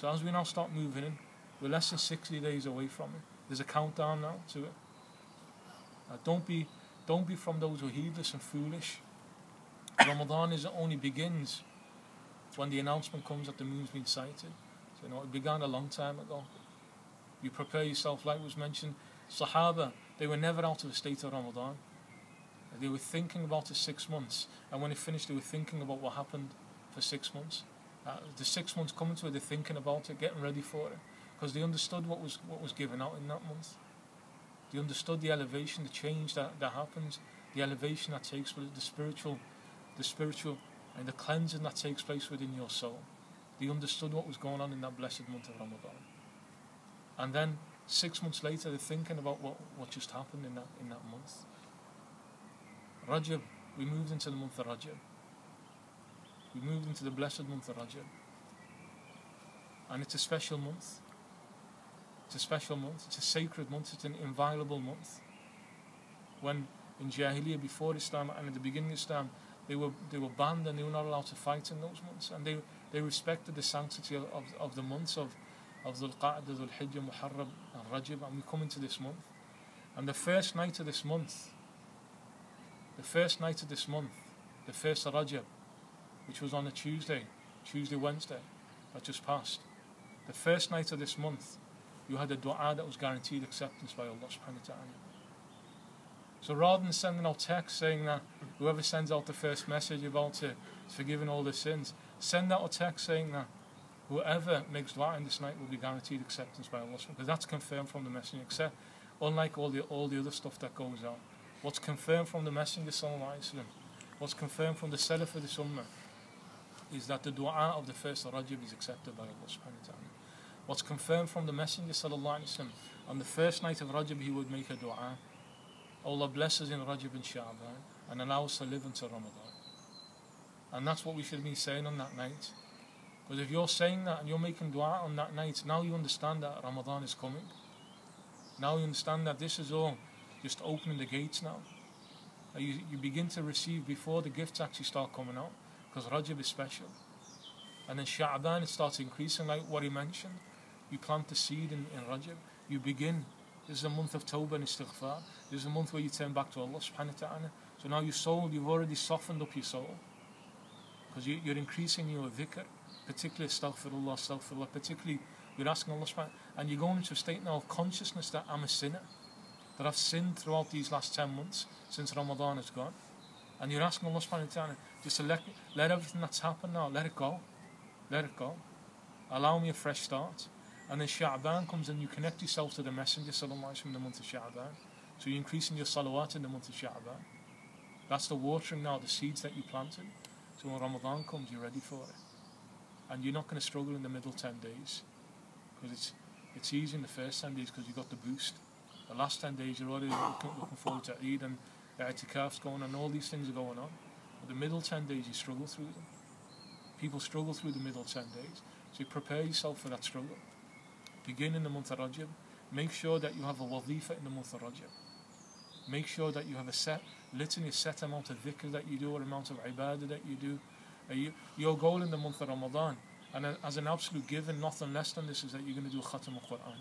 So as we now start moving in, we're less than 60 days away from it. There's a countdown now to it. Don't be from those who are heedless and foolish. Ramadan only begins when the announcement comes that the moon's been sighted. So, it began a long time ago. You prepare yourself, like was mentioned. Sahaba, they were never out of a state of Ramadan. They were thinking about it 6 months, and when it finished, they were thinking about what happened for 6 months. The 6 months coming to it, they're thinking about it, getting ready for it, because they understood what was given out in that month. They understood the elevation, the change that happens, the elevation that takes place, the spiritual, and the cleansing that takes place within your soul. They understood what was going on in that blessed month of Ramadan. And then 6 months later, they're thinking about what just happened in that month. Rajab, we moved into the month of Rajab. We moved into the blessed month of Rajab. And it's a special month. It's a special month. It's a sacred month. It's an inviolable month. When in Jahiliyyah, before Islam and at the beginning of Islam, they were banned and they were not allowed to fight in those months. And they respected the sanctity of the months of Dhul Qa'dah, Dhul Hijjah, Muharram and Rajab. And we come into this month. And the first night of this month, the first of Rajab, which was on a Tuesday, Wednesday, that just passed. The first night of this month, you had a dua that was guaranteed acceptance by Allah subhanahu wa ta'ala. So rather than sending out text saying that whoever sends out the first message about it is forgiven all their sins, send out a text saying that whoever makes dua in this night will be guaranteed acceptance by Allah, because that's confirmed from the Messenger, except unlike all the other stuff that goes on. What's confirmed from the Messenger sallallahu alaihi wasallam, what's confirmed from the Salaf of the Ummah, is that the dua of the first of Rajab is accepted by Allah subhanahu wa ta'ala. What's confirmed from the Messenger sallallahu alaihi wasallam, on the first night of Rajab he would make a dua, Allah bless us in Rajab and Sha'ban and allow us to live until Ramadan. And that's what we should be saying on that night. Because if you're saying that and you're making dua on that night, now you understand that Ramadan is coming. Now you understand that this is all just opening the gates now. You begin to receive before the gifts actually start coming out, because Rajab is special. And then Sha'ban, it starts increasing, like what he mentioned. You plant the seed in Rajab. You begin. This is a month of Tawbah and Istighfar. This is a month where you turn back to Allah subhanahu wa ta'ala. So now your soul, you've already softened up your soul, because you're increasing your dhikr, particularly astaghfirullah, particularly you're asking Allah subhanahu wa ta'ala, and you're going into a state now of consciousness that I'm a sinner, that I've sinned throughout these last 10 months since Ramadan has gone. And you're asking Allah subhanahu wa ta'ala just to let everything that's happened now, let it go. Let it go. Allow me a fresh start. And then Sha'ban comes and you connect yourself to the Messenger sallallahu alaihi wasallam in the month of Sha'ban. So you're increasing your salawat in the month of Sha'ban. That's the watering now, the seeds that you planted. So when Ramadan comes, you're ready for it. And you're not going to struggle in the middle 10 days. Because it's easy in the first 10 days because you got the boost. The last 10 days you're already looking forward to Eid and the i'tikaf's going on, and all these things are going on. But the middle 10 days you struggle through them. People struggle through the middle 10 days. So you prepare yourself for that struggle. Begin in the month of Rajab. Make sure that you have a wazifa in the month of Rajab. Make sure that you have a set amount of dhikr that you do, or amount of ibadah that you do. Your goal in the month of Ramadan, and as an absolute given, nothing less than this, is that you're going to do a khatam al-Quran.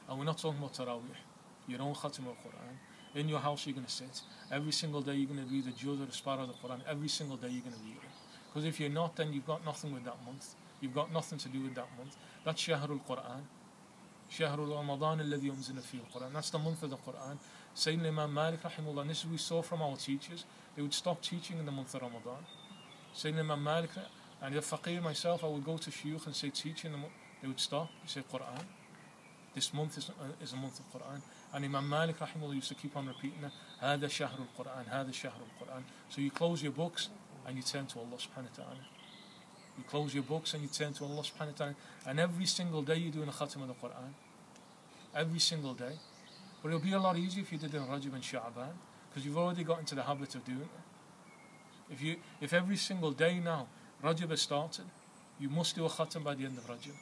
And we're not talking about tarawih, your own khatam al-Quran. In your house you're going to sit. Every single day you're going to read the juz or the spar of the Quran. Every single day you're going to read it. Because if you're not, then you've got nothing with that month. You've got nothing to do with that month. That's Shahrul Quran. Shahrul Ramadan alladhi unzila fihi al-Quran. That's the month of the Quran. Sayyidina Imam Malik rahimahullah, and this is we saw from our teachers, they would stop teaching in the month of Ramadan. Sayyidina Imam Malik, and the faqir myself, I would go to shuyukh and say teaching, they would stop, they say Quran. This month is a month of Quran. And Imam Malik rahimahullah used to keep on repeating that, Hada Shahrul Quran, Hada Shahrul Quran. So you close your books and you turn to Allah subhanahu wa ta'ala. You close your books and you turn to Allah subhanahu wa ta'ala. And every single day you're doing a khatam of the Quran. Every single day. But it'll be a lot easier if you did it in Rajab and Sha'ban, because you've already got into the habit of doing it. If every single day now Rajab has started, you must do a khatam by the end of Rajab.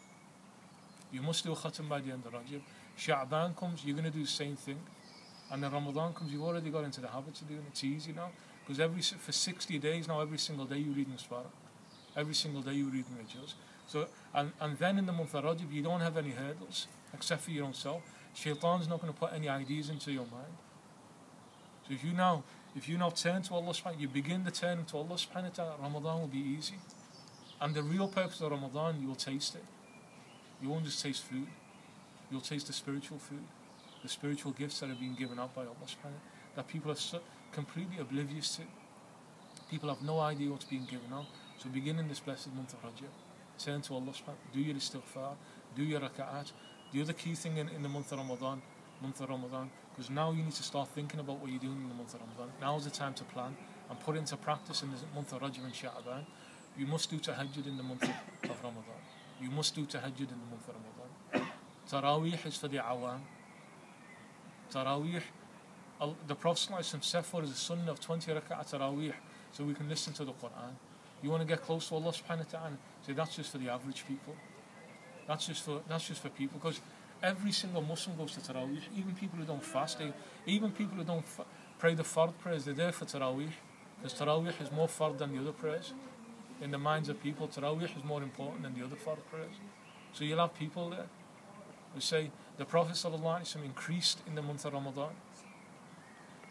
You must do a khatam by the end of Rajab. Sha'ban comes, you're going to do the same thing. And then Ramadan comes, you've already got into the habit of doing it. It's easy now. Because for 60 days now, every single day you're reading the Spara. Every single day you're reading the Juz. So, and then in the month of Rajab, you don't have any hurdles except for your own self. Shaitan's not going to put any ideas into your mind. So if you now turn to Allah subhanahu, you begin to turn to Allah subhanahu wa ta'ala, Ramadan will be easy. And the real purpose of Ramadan, you will taste it. You won't just taste food. You'll taste the spiritual food, the spiritual gifts that are being given out by Allah subhanahu, that people are completely oblivious to. People have no idea what's being given out. So begin in this blessed month of Rajab. Turn to Allah subhanahu, do your istighfar, do your raka'at. The other key thing in the month of Ramadan, because now you need to start thinking about what you're doing in the month of Ramadan. Now is the time to plan and put it into practice in the month of Rajab and Sha'ban. You must do tahajjud in the month of Ramadan. You must do tahajjud in the month of Ramadan. Taraweeh is for the awam. Taraweeh, the Prophet said for is a sunnah of 20 rak'at taraweeh, so we can listen to the Quran. You want to get close to Allah subhanahu wa ta'ala, so that's just for the average people. That's just for people, because every single Muslim goes to Taraweeh. Even people who don't fast, even people who don't pray the Fard prayers, they're there for Taraweeh, because Taraweeh is more Fard than the other prayers. In the minds of people, Taraweeh is more important than the other Fard prayers. So you'll have people there who say the Prophet ﷺ increased in the month of Ramadan.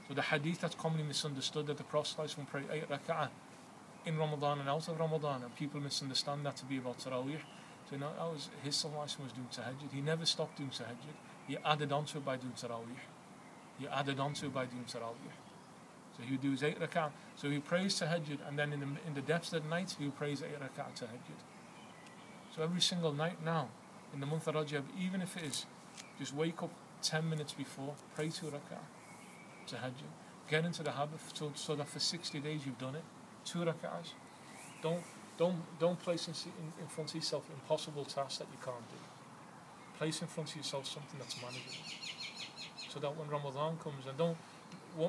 So the hadith that's commonly misunderstood, that the Prophet ﷺ prayed 8 rak'ah in Ramadan and out of Ramadan, and people misunderstand that to be about Taraweeh. So that was his ﷺ was doing tahajjud. He never stopped doing tahajjud. He added on to it by doing Taraweeh. So he would do his 8 rak'ah. So he prays tahajjud, and then in the depths of the night he would praise 8 rak'ah tahajjud. So every single night now, in the month of Rajab, even if it is just wake up 10 minutes before, pray 2 rak'ah tahajjud. Get into the habit so that for 60 days you've done it. 2 rak'ahs. Don't place in front of yourself impossible tasks that you can't do. Place in front of yourself something that's manageable. So that when Ramadan comes, and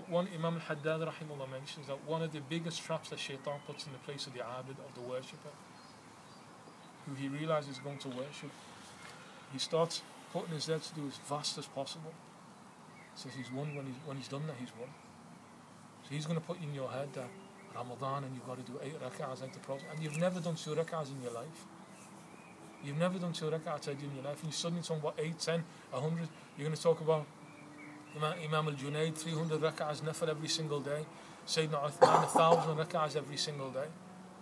one Imam al-Haddad rahimahullah mentions that one of the biggest traps that Shaitan puts in the place of the abid, of the worshipper, who he realizes is going to worship, he starts putting his head to do as vast as possible. So he's won. When he's done that, he's won. So he's going to put in your head that Ramadan and you've got to do 8 rak'ahs like the Prophet, and you've never done 2 rak'ahs in your life. You've never done 2 rak'ahs in your life, and you're suddenly talking about 8, 10, 100. You're going to talk about Imam al-Junayd, 300 rak'ahs nafil every single day. Sayyidina Uthman, 1,000 rak'ahs every single day.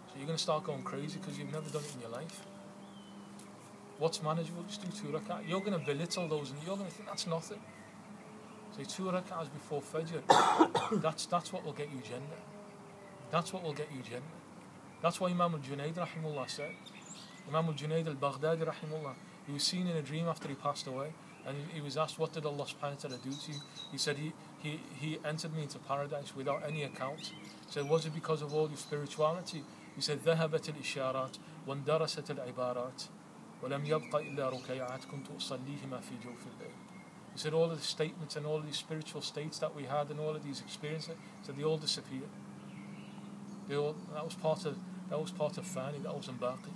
So you're going to start going crazy because you've never done it in your life. What's manageable? Just do 2 rak'ahs. You're going to belittle those, and you're going to think that's nothing. Say 2 rak'ahs before Fajr. That's what will get you Jannah. That's what will get you Jannah. That's why Imam al-Junayd rahimullah said, Imam al-Junayd al-Baghdadi rahimullah, he was seen in a dream after he passed away, and he was asked, what did Allah subhanahu wa ta'ala do to you? He said, he entered me into paradise without any account. He said, was it because of all your spirituality? He said, ذهبت الإشارات واندرست العبارات ولم يبق إلا ركيعات كنت أصليهما في جوف الليل. He said, all of the statements and all of these spiritual states that we had and all of these experiences, he said, they all disappeared. That was part of Fani, that was Baqi.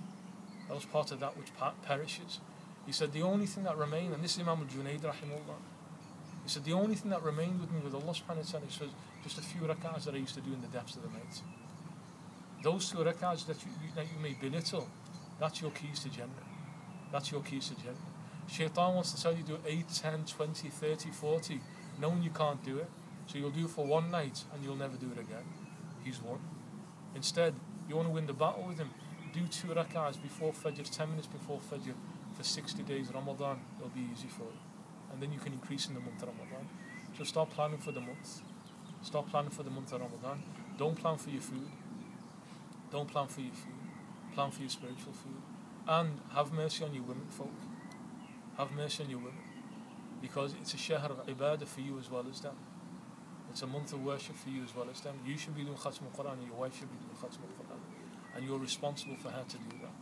That was part of that which perishes. He said, the only thing that remained, and this is Imam al-Junayd rahimullah, he said, the only thing that remained with me with Allah subhanahu wa ta'ala was just a few rak'ahs that I used to do in the depths of the night. Those 2 rak'ahs that you may belittle, that's your keys to Jannah. That's your keys to Jannah. Shaitan wants to tell you to do 8, 10, 20, 30, 40, knowing you can't do it. So you'll do it for one night and you'll never do it again. He's won. Instead, you want to win the battle with him, do 2 rak'ahs before Fajr, 10 minutes before Fajr, for 60 days. Ramadan, it'll be easy for you. And then you can increase in the month of Ramadan. So start planning for the month. Start planning for the month of Ramadan. Don't plan for your food. Don't plan for your food. Plan for your spiritual food. And have mercy on your women folk. Have mercy on your women. Because it's a shahr of ibadah for you as well as them. It's a month of worship for you as well as them. You should be doing Khatm al-Quran and your wife should be doing Khatm al-Quran. And you're responsible for her to do that.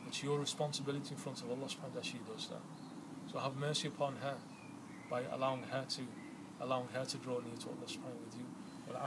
It's your responsibility in front of Allah subhanahu that she does that. So have mercy upon her by allowing her to draw near to Allah subhanahu with you. Well,